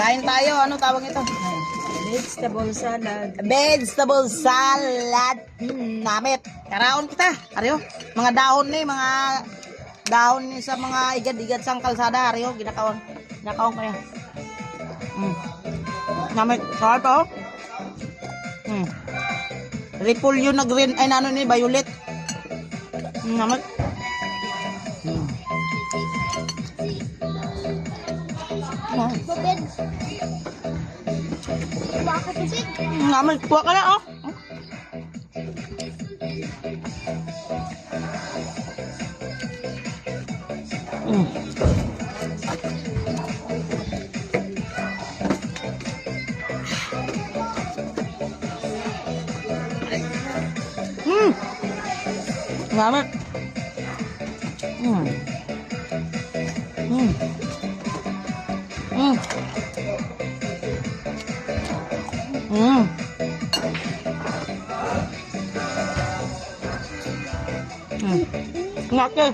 Kain tayo. Ano tawag ito? Vegetable salad. Vegetable salad. Namit. Karaon kita. Ariyo. Mga dahon ni, mga dahon ni sa mga igad-igad sang kalsada. Ariyo. Ginakaon. Ginakaon kaya. Namit. Sarap pa oh. Repolyo na green. Ay nano ni, violet. Namit. Bubid. Bakit kasi? Namit. Kuha ka na oh. Namit. Ngọt chưa?